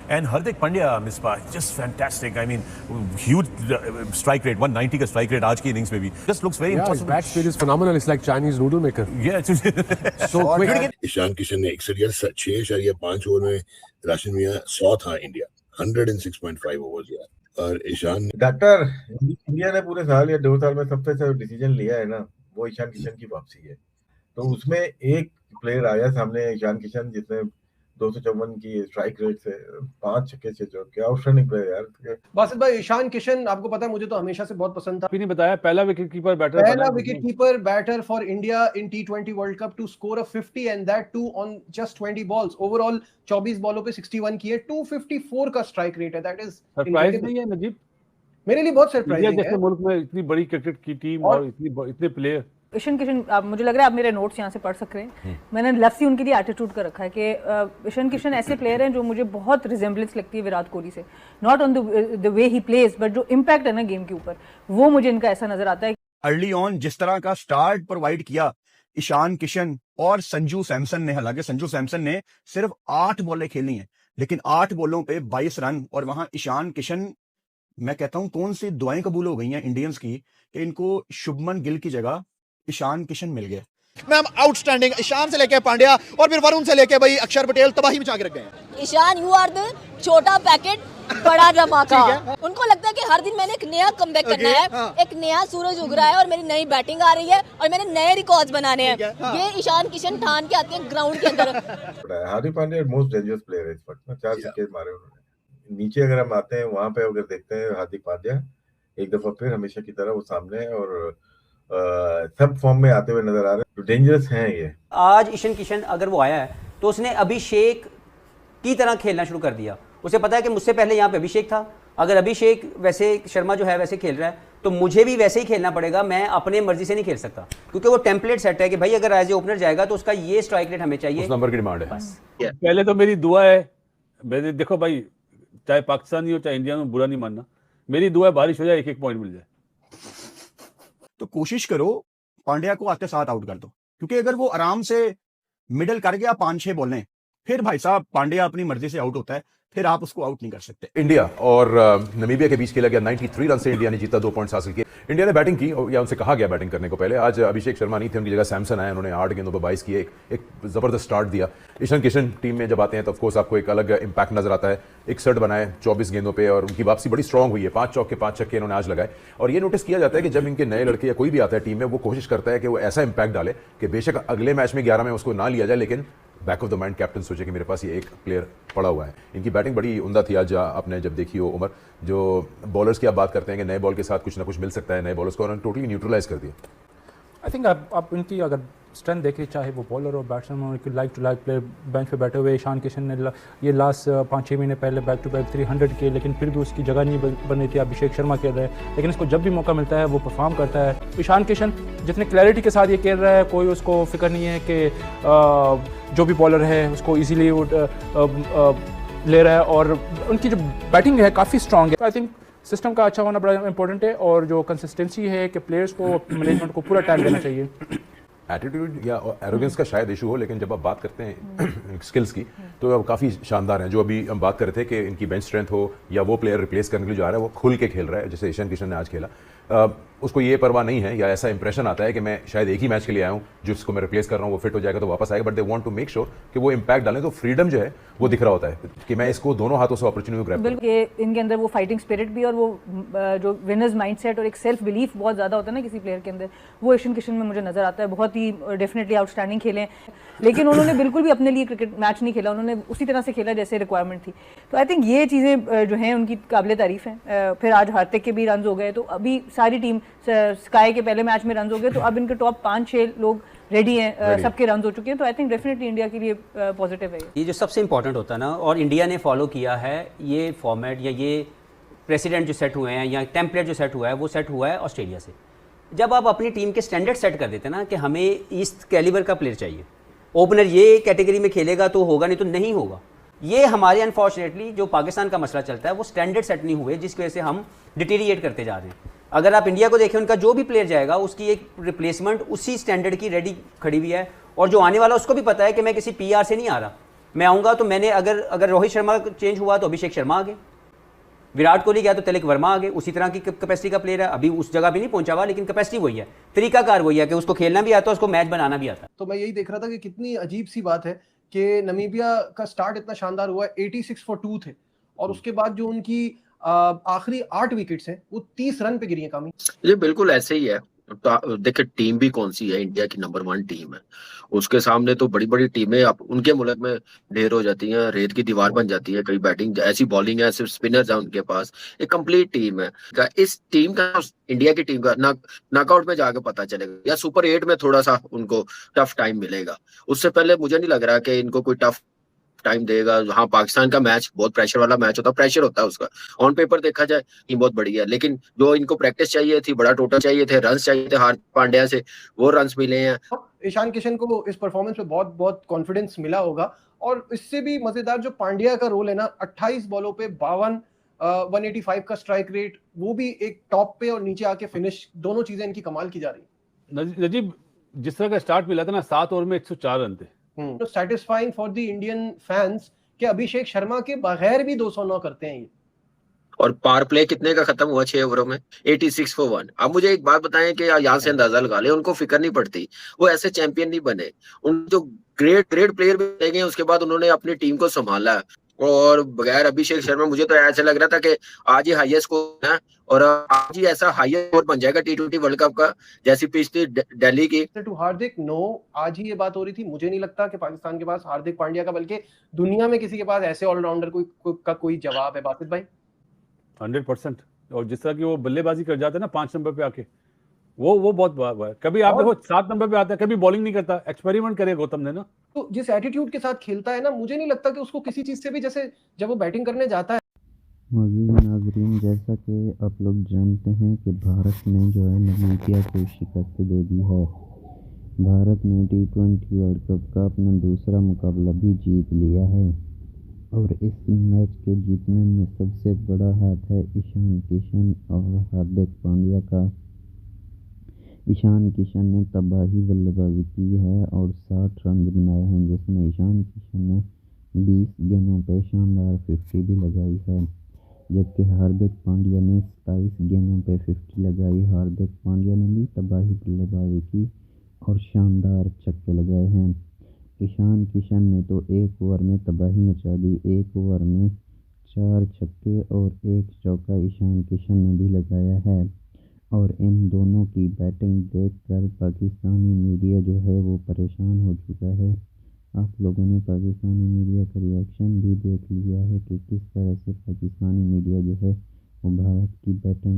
And Hardik Pandya, Misbah, just fantastic. I mean, huge strike rate, 190 का strike rate आज की innings में भी. Just looks very impossible. His bat speed is phenomenal. It's like Chinese noodle maker. Yeah, so quick. Ishan Kishan ने 6.5 over में राशिद मियां 100 था India 106.5 overs यार। और ईशान डॉक्टर इंडिया ने पूरे साल या 2 साल में सबसे अच्छा डिसीजन लिया है ना, वो ईशान किशन की वापसी है। तो उसमें एक प्लेयर आया सामने, ईशान किशन, जिसने 254 की स्ट्राइक रेट से 5 छक्के से जो क्या आउटस्टैंडिंग प्लेयर यार। बासित भाई, ईशान किशन आपको पता है मुझे तो हमेशा से बहुत पसंद था। नहीं बताया, पहला wicket keeper batter for India in T20 world cup to score a 50 and that too on just 20 balls. Overall 24 बॉलों पे 61 किए, 254 का स्ट्राइक रेट है। दैट इज सरप्राइज नहीं है नजीब? मेरे लिए बहुत सरप्राइजिंग है। जैसे मुल्क में इतनी बड़ी क्रिकेट की टीम और इतने प्लेयर। ईशान किशन, आप मुझे लग रहा है आप मेरे नोट्स यहाँ से पढ़ सकते हैं। मैंने लफ्सी उनके लिए एटीट्यूड का रखा है कि ईशान किशन ऐसे प्लेयर हैं जो मुझे बहुत रिजेंबलेंस लगती है विराट कोहली से, not on the way he plays but जो इम्पैक्ट है ना गेम के ऊपर, वो मुझे इनका ऐसा नजर आता है। अर्ली ऑन जिस तरह का स्टार्ट प्रोवाइड किया ईशान किशन और संजू सैमसन ने, हालांकि संजू सैमसन ने सिर्फ 8 बॉलें खेली हैं लेकिन 8 बॉलों पे 22 रन, और वहां ईशान किशन, मैं कहता हूं कौन सी दुआएं कबूल हो गई हैं इंडियंस की कि इनको शुभमन गिल की जगह ईशान किशन मिल गया। मैम आउटस्टैंडिंग, ईशान से लेके पांड्या और फिर वरुण से लेके भाई अक्षर पटेल तबाही मचा के रख गए। ईशान, यू आर द छोटा पैकेट बड़ा धमाका। उनको लगता है कि हर दिन मैंने एक नया कमबैक करना है, एक नया सूरज उग रहा है और मेरी नई बैटिंग आ रही है और मैंने नए रिकॉर्ड्स बनाने हैं। ये ईशान किशन ठान के आते हैं ग्राउंड के अंदर। Hardik Pandya most dangerous player है इस वक्त, 4 छक्के मारे उन्होंने। नीचे अगर हम आते हैं वहां पे अगर देखते हैं हार्दिक पांड्या एक दफा फिर हमेशा की तरह वो सामने है और सब फॉर्म में आते हुए नजर आ रहे हैं। डेंजरस हैं ये। आज ईशान किशन अगर वो आया है तो उसने अभिषेक की तरह खेलना शुरू कर दिया। उसे पता है कि मुझसे पहले यहाँ पे अभिषेक था, अगर अभिषेक वैसे शर्मा जो है वैसे खेल रहा है तो मुझे भी वैसे ही खेलना पड़ेगा, मैं अपने मर्जी से नहीं खेल सकता क्योंकि वो टेम्पलेट सेट है कि भाई अगर एज ए ओपनर जाएगा तो उसका ये स्ट्राइक रेट हमें चाहिए, उस नंबर की डिमांड है। बस पहले तो मेरी दुआ है, मैंने देखो भाई चाहे पाकिस्तानी हो चाहे इंडिया में, बुरा नहीं मानना, मेरी दुआ है बारिश हो जाए, 1-1 पॉइंट मिल जाए। तो कोशिश करो पांड्या को आते साथ आउट कर दो, क्योंकि अगर वो आराम से मिडल कर गया 5-6 बॉलें, फिर भाई साहब पांड्या अपनी मर्जी से आउट होता है, फिर आप उसको आउट नहीं कर सकते। इंडिया और नमीबिया के बीच खेला गया 93 रन से इंडिया ने जीता, 2 पॉइंट्स हासिल किए। इंडिया ने बैटिंग की या उनसे कहा गया बैटिंग करने को पहले। आज अभिषेक शर्मा नहीं थे, उनकी जगह सैमसन आए, उन्होंने 8 गेंदों पर 22 किए, एक जबरदस्त स्टार्ट दिया। ईशान किशन टीम में जब आते हैं तो ऑफकोर्स आपको एक अलग इंपैक्ट नजर आता है। 61 बनाए 24 गेंदों पे और उनकी वापसी बड़ी स्ट्रांग हुई है। 5 चौके 5 छक्के इन्होंने आज लगाए। और ये नोटिस किया जाता है कि जब इनके नए लड़के या कोई भी आता है टीम में, वो कोशिश करता है कि वो ऐसा इंपैक्ट डाले कि बेशक अगले मैच में 11 में उसको ना लिया जाए, लेकिन back of the mind captain सोचे कि मेरे पास ये एक प्लेयर पड़ा हुआ है। इनकी बैटिंग बड़ी उम्दा थी आज, आपने जब देखी हो उमर। जो बॉलर्स की आप बात करते हैं कि नए बॉल के साथ कुछ ना कुछ मिल सकता है, नए बॉलर्स को उन्होंने टोटली न्यूट्रलाइज कर दिया। आई थिंक आप इनकी अगर स्ट्रेंथ देखें, चाहे वो बॉलर और batsman, like to like player bench पे बैठे हुए। ईशान किशन ने ये लास्ट 5-6 महीने पहले बैक टू बैक 300 किए, लेकिन फिर भी उसकी जगह नहीं बन रही थी। अभिषेक शर्मा खेल रहे हैं, लेकिन इसको जब भी मौका मिलता है वो परफॉर्म करता है। ईशान किशन जितने क्लैरिटी के साथ ये खेल रहा है, कोई उसको फिक्र नहीं है कि जो भी बॉलर है उसको ईजिली ले रहा है, और उनकी जो बैटिंग है काफ़ी स्ट्रॉन्ग है। आई थिंक सिस्टम का अच्छा होना बड़ा इंपॉर्टेंट है, और जो कंसिस्टेंसी है कि प्लेयर्स को, मैनेजमेंट को पूरा टाइम देना चाहिए। एटीट्यूड या एरोगेंस का शायद इशू हो, लेकिन जब आप बात करते हैं स्किल्स की तो अब काफ़ी शानदार हैं। जो अभी हम बात कर रहे थे कि इनकी बेंच स्ट्रेंथ हो या वो प्लेयर रिप्लेस करने के लिए जो आ रहा है वो खुल के खेल रहा है, जैसे ईशान किशन ने आज खेला। उसको ये परवाह नहीं है या ऐसा इंप्रेशन आता है कि मैं शायद एक ही मैच के लिए आया हूँ, जिसको मैं रिप्लेस कर रहा हूँ वो फिट हो जाएगा तो वापस आएगा, but they want to make sure कि वो इंपैक्ट डालें। तो फ्रीडम जो है वो दिख रहा होता है कि मैं इसको दोनों हाथों से अपॉर्चुनिटी ग्रैब करूं। बिल्कुल, इनके अंदर वो फाइटिंग स्पिरिट भी और वो जो विनर्स माइंडसेट और एक सेल्फ बिलीफ बहुत ज़्यादा होता है ना किसी प्लेयर के अंदर, वो ईशान किशन में मुझे नजर आता है। बहुत ही डेफिनेटली आउटस्टैंडिंग खेले, लेकिन उन्होंने बिल्कुल भी अपने लिए क्रिकेट मैच नहीं खेला, उन्होंने उसी तरह से खेला जैसे रिक्वायरमेंट थी। तो आई थिंक ये चीज़ें जो हैं उनकी काबिल तारीफ़ हैं। फिर आज हार्दिक के भी रन हो गए, तो अभी सारी टीम, स्काई के पहले मैच में रन हो गए, तो अब इनके टॉप 5-6 लोग रेडी हैं, सबके रन हो चुके हैं। तो आई थिंक डेफिनेटली इंडिया के लिए पॉजिटिव है। ये जो सबसे इंपॉर्टेंट होता है ना, और इंडिया ने फॉलो किया है ये फॉर्मेट या ये प्रेसिडेंट जो सेट हुए हैं या टेम्पलेट जो सेट हुआ है, वो सेट हुआ है ऑस्ट्रेलिया से। जब आप अपनी टीम के स्टैंडर्ड सेट कर देते हैं ना कि हमें इस कैलिबर का प्लेयर चाहिए, ओपनर ये कैटेगरी में खेलेगा तो होगा, नहीं तो नहीं होगा। ये हमारे अनफॉर्चुनेटली जो पाकिस्तान का मसला चलता है वो स्टैंडर्ड सेट नहीं हुए, जिसकी वजह से हम डिटीरिएट करते जा रहे हैं। अगर आप इंडिया को देखें, उनका जो भी प्लेयर जाएगा उसकी एक रिप्लेसमेंट उसी स्टैंडर्ड की रेडी खड़ी हुई है, और जो आने वाला उसको भी पता है कि मैं किसी पीआर से नहीं आ रहा, मैं आऊँगा तो मैंने अगर रोहित शर्मा चेंज हुआ तो अभिषेक शर्मा आ गए, विराट कोहली गया तो तिलक वर्मा आ गए, उसी तरह की कैपेसिटी का प्लेयर है। अभी उस जगह भी नहीं पहुंचा हुआ, लेकिन कैपेसिटी वही है, तरीकाकार वही है कि उसको खेलना भी आता है, उसको मैच बनाना भी आता है। तो मैं यही देख रहा था कि कितनी अजीब सी बात है कि नमीबिया का स्टार्ट इतना शानदार हुआ, 86 फॉर 2 थे, और उसके बाद जो उनकी आखिरी 8 विकेट्स हैं वो 30 रन पे गिरी हैं। कामी ये बिल्कुल ऐसे ही है। देखिए टीम भी कौन सी है, इंडिया की नंबर 1 टीम है, उसके सामने तो बड़ी बड़ी टीमें अब उनके मुल्क में ढेर हो जाती हैं, रेत की दीवार बन जाती है। कई बैटिंग ऐसी बॉलिंग है, सिर्फ स्पिनर्स है उनके पास, एक कंप्लीट टीम है। इस टीम का, इंडिया की टीम का नॉकआउट में जाकर पता चलेगा, या सुपर 8 में थोड़ा सा उनको टफ टाइम मिलेगा। उससे पहले मुझे नहीं लग रहा कि इनको कोई टफ टाइम देगा। हाँ, पाकिस्तान का मैच बहुत प्रेशर वाला मैच होता है, प्रेशर होता है उसका। ऑन पेपर देखा जाए टीम बहुत बड़ी है, लेकिन जो इनको प्रैक्टिस चाहिए थी, बड़ा टोटल चाहिए थे, रन्स चाहिए थे हार्दिक पांड्या से, वो रन्स मिले हैं। ईशान किशन को इस परफॉर्मेंस में बहुत बहुत कॉन्फिडेंस मिला होगा, और इससे भी मजेदार जो पांड्या का रोल है ना, 28 बॉलों पे 52 185 का स्ट्राइक रेट, वो भी एक टॉप पे, और नीचे आके फिनिश, दोनों चीजें इनकी कमाल की जा रही है। नजीब, जिस तरह का स्टार्ट मिला था ना, 7 ओवर में 104 रन थे। तो satisfying for the Indian fans कि अभिषेक शर्मा के बगैर भी 209 करते हैं ये। और पावर प्ले कितने का खत्म हुआ 6 ओवरों में? 86 फॉर 1। अब मुझे एक बात बताएं कि यहाँ से अंदाजा लगा ले, उनको फिक्र नहीं पड़ती, वो ऐसे चैंपियन नहीं बने। उन जो ग्रेट प्लेयर भी रह गए, उसके बाद उन्होंने अपनी टीम को संभाला। और बगैर अभिषेक शर्मा मुझे तो ऐसा लग रहा था कि आज ही हाईएस्ट स्कोर है, और आज ही ऐसा हाईएस्ट स्कोर बन जाएगा T20 वर्ल्ड कप का, जैसी पिछली दिल्ली की। टू हार्दिक, नो, आज ही ये बात हो रही थी। मुझे नहीं लगता कि पाकिस्तान के पास हार्दिक पांड्या का, बल्कि दुनिया में किसी के पास ऐसे ऑलराउंडर कोई जवाब है। बासित भाई 100%। और जिस तरह की वो बल्लेबाजी कर जाते हैं ना 5 नंबर पे आके, वो बहुत बात है। कभी आप देखो 7 नंबर पे आता है, कभी बॉलिंग नहीं करता, एक्सपेरिमेंट करे गौतम ने ना। तो जिस एटीट्यूड के साथ खेलता है ना, मुझे नहीं लगता कि उसको किसी चीज से भी, जैसे जब वो बैटिंग करने जाता है। मौजूद नाजरीन, जैसा कि आप लोग जानते हैं कि भारत ने जो है नमीबिया को शिकस्त दे दी है। भारत ने T20 वर्ल्ड कप का अपना दूसरा मुकाबला भी जीत लिया है, और इस मैच के जीतने में सबसे बड़ा हाथ है ईशान किशन और हार्दिक पांड्या का। ईशान किशन ने तबाही बल्लेबाजी की है और 60 रन बनाए हैं, जिसमें ईशान किशन ने 20 गेंदों पे शानदार 50 भी लगाई है, जबकि हार्दिक पांड्या ने 27 गेंदों पे 50 लगाई। हार्दिक पांड्या ने भी तबाही बल्लेबाजी की और शानदार छक्के लगाए हैं। ईशान किशन ने तो 1 ओवर में तबाही मचा दी। 1 ओवर में 4 छक्के और 1 चौका ईशान किशन ने भी लगाया है। और इन दोनों की बैटिंग देखकर पाकिस्तानी मीडिया जो है वो परेशान हो चुका है। आप लोगों ने पाकिस्तानी मीडिया का रिएक्शन भी देख लिया है कि किस तरह से पाकिस्तानी मीडिया जो है वो भारत की बैटिंग